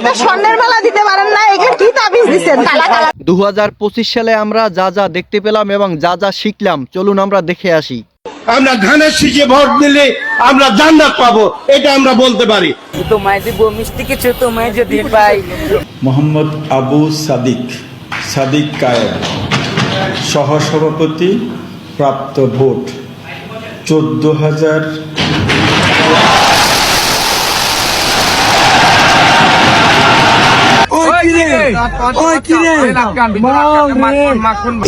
একটা স্বর্ণের মালা দিতে পারেন না, এগুলো কি তাবিজ দিচ্ছেন কালা কালা। 2025 সালে আমরা যা যা দেখতে পেলাম এবং যা যা শিখলাম, চলুন আমরা দেখে আসি। আমরা ধানের শীষে ভোট দিলে আমরা জান্নাত পাবো, এটা আমরা বলতে পারি। তোমায় দিব মিষ্টি কিছু, তোমায় যদি পাই। মোহাম্মদ আবু সাদিক কায়েম, সহসভাপতি, প্রাপ্ত ভোট 14,000।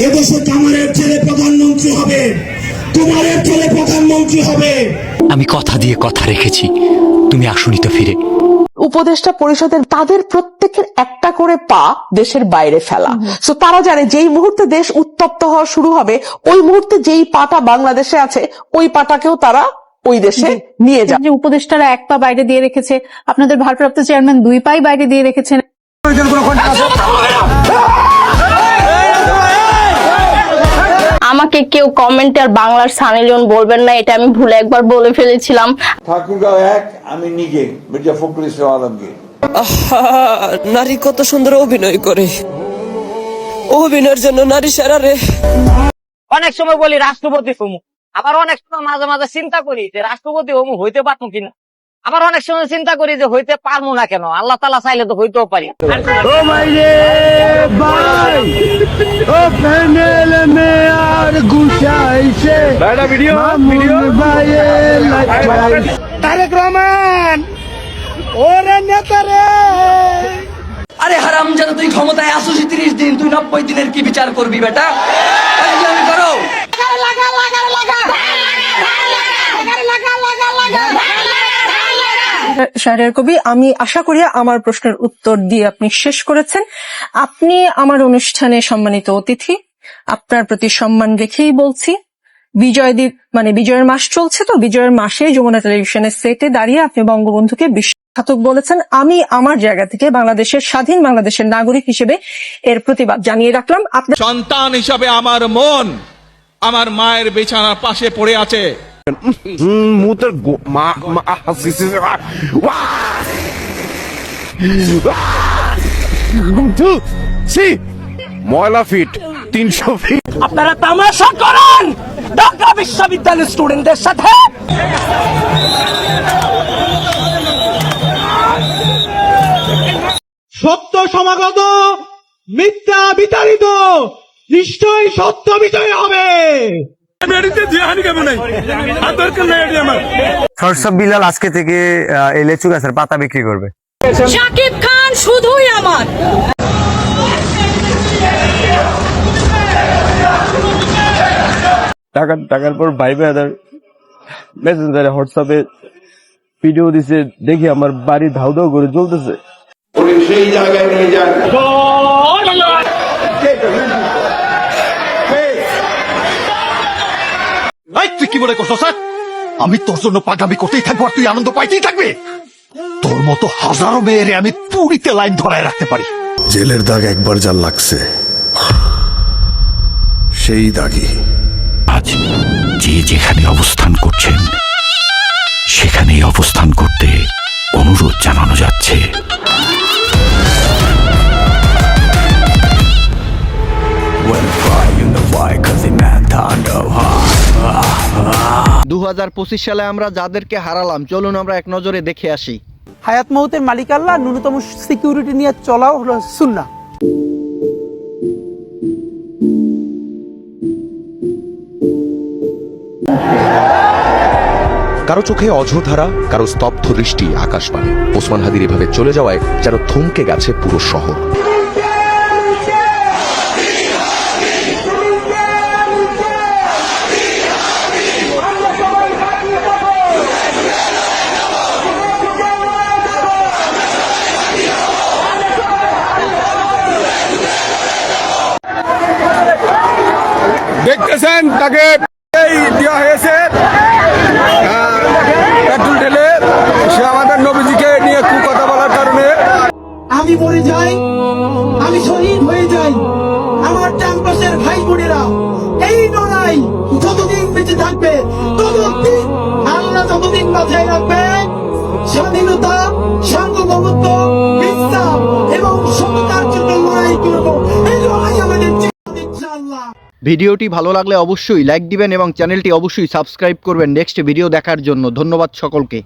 এদেশে কামারের ছেলে প্রধানমন্ত্রী হবে, তোমারের ছেলে প্রধানমন্ত্রী হবে। আমি কথা দিয়ে কথা রেখেছি, তুমি আসুনি তো ফিরে। উপদেষ্টা পরিষদের তাদের প্রত্যেকের একটা করে পা দেশের বাইরে ফেলা। সো তারা জানে যেই মুহূর্তে দেশ উত্তপ্ত হওয়া শুরু হবে, ওই মুহূর্তে যেই পাটা বাংলাদেশে আছে ওই পাটাকেও তারা ওই দেশে নিয়ে যাবে। যে উপদেষ্টারা এক পা বাইরে দিয়ে রেখেছে, আপনাদের ভারপ্রাপ্ত চেয়ারম্যান 2 পাই বাইরে দিয়ে রেখেছেন। আমাকে কেউ কমেন্টে আর বাংলার সানি লিওন বলবেন না, এটা আমি ভুলে একবার বলে ফেলেছিলাম। ঠাকুরগাঁও 1, আমি নিজে মির্জা ফখরুল ইসলাম আলমগীর। নারী কত সুন্দর অভিনয় করে, অভিনয়ের জন্য নারী সেরা রে। অনেক সময় বলি রাষ্ট্রপতি হমু, আবার অনেক সময় মাঝে মাঝে চিন্তা করি যে রাষ্ট্রপতি হমু হইতে পারবো কিনা, আবার অনেক সময় চিন্তা করি যে হইতে পারবো না কেন, আল্লাহ তাআলা চাইলে তো হইতেও পারি। ও ভাই রে ভাই, ও প্যানেল মে আর গুছাইছে ভিডিও তারেক রহমান, ওরে নেতা রে। আরে হারাম জানো, তুই ক্ষমতায় আসছিস 30 দিন, তুই 90 দিনের কি বিচার করবি বেটা? আমি করো শাহরিয়ার কবি, আমি আশা করি আমার প্রশ্নের উত্তর দিয়ে আপনি শেষ করেছেন। আপনি আমার অনুষ্ঠানে সম্মানিত অতিথি, আপনার প্রতি সম্মান রেখেই বলছি, বিজয়ের মাস চলছে, তো বিজয়ের মাসে যমুনা টেলিভিশনের সেটে দাঁড়িয়ে আপনি বঙ্গবন্ধুকে বিশ্বাসঘাতক বলেছেন। আমি আমার জায়গা থেকে বাংলাদেশের স্বাধীন বাংলাদেশের নাগরিক হিসেবে এর প্রতিবাদ জানিয়ে রাখলাম। আপনার সন্তান হিসাবে আমার মন আমার মায়ের বিছানার পাশে পড়ে আছে। ময়লা ফিট 300 ফিট। আপনারা তামাশা করেন ঢাকা বিশ্ববিদ্যালয়ের স্টুডেন্টদের সাথে। সত্য সমাগত, মিথ্যা বিতাড়িত, নিশ্চয়ই সত্য বিজয় হবে। বিলাল আজকে থেকে এই লেচু গাছের পাতা বিক্রি করবে। শাকিব খান শুধুই আমার। টাকার পর ভাইবে আদার মেসেঞ্জারে হোয়াটসঅ্যাপে ভিডিও দিছে, দেখি আমার বাড়ি ধাউ ধাউ করে জ্বলতেছে। সেই জায়গায় নিয়ে যান। তুই কি বলে করছো স্যার? আমি তোর জন্য পাগামি করতেই থাকবো আর তুই আনন্দ পাইতেই থাকবে। তোর মতো হাজারো মেয়েরে আমি পুরীতে লাইন ধরায় রাখতে পারি। জেলের দাগ একবার যা লাগছে, সেই দাগই আজ যে যেখানে অবস্থান করছেন সেখানেই অবস্থান করতে অনুরোধ জানানো যাচ্ছে। 2025 সালে আমরা যাদেরকে হারালাম, চলুন আমরা এক নজরে দেখে আসি। হায়াত মৌতের মালিক আল্লাহ, ন্যূনতম সিকিউরিটি নিয়ে চলাও হলো সুন্নাহ। কারো চোখে অঝোরধারা, কারো স্তব্ধ দৃষ্টি আকাশবাণী। ওসমান হাদির এভাবে চলে যাওয়ায় যেন থমকে গেছে পুরো শহর। দেখতেছেন তাকে দেওয়া হয়েছে পেট্রোল ঢেলে, সে আমাদের নবীজিকে নিয়ে কথা বলার কারণে। আমি মরে যাই, আমি শহীদ হয়ে যাই, আমার ক্যাম্পাসের ভাই বোনেরা এই লড়াই যতদিন বেঁচে থাকবে ততদিন আল্লাহ যতদিন মাথায় রাখবে স্বাধীনতা, সার্বভৌমত্ব, বিশ্বাস ভিডিওটি ভালো লাগলে অবশ্যই লাইক দিবেন এবং চ্যানেলটি অবশ্যই সাবস্ক্রাইব করবেন নেক্সট ভিডিও দেখার জন্য। ধন্যবাদ সকলকে।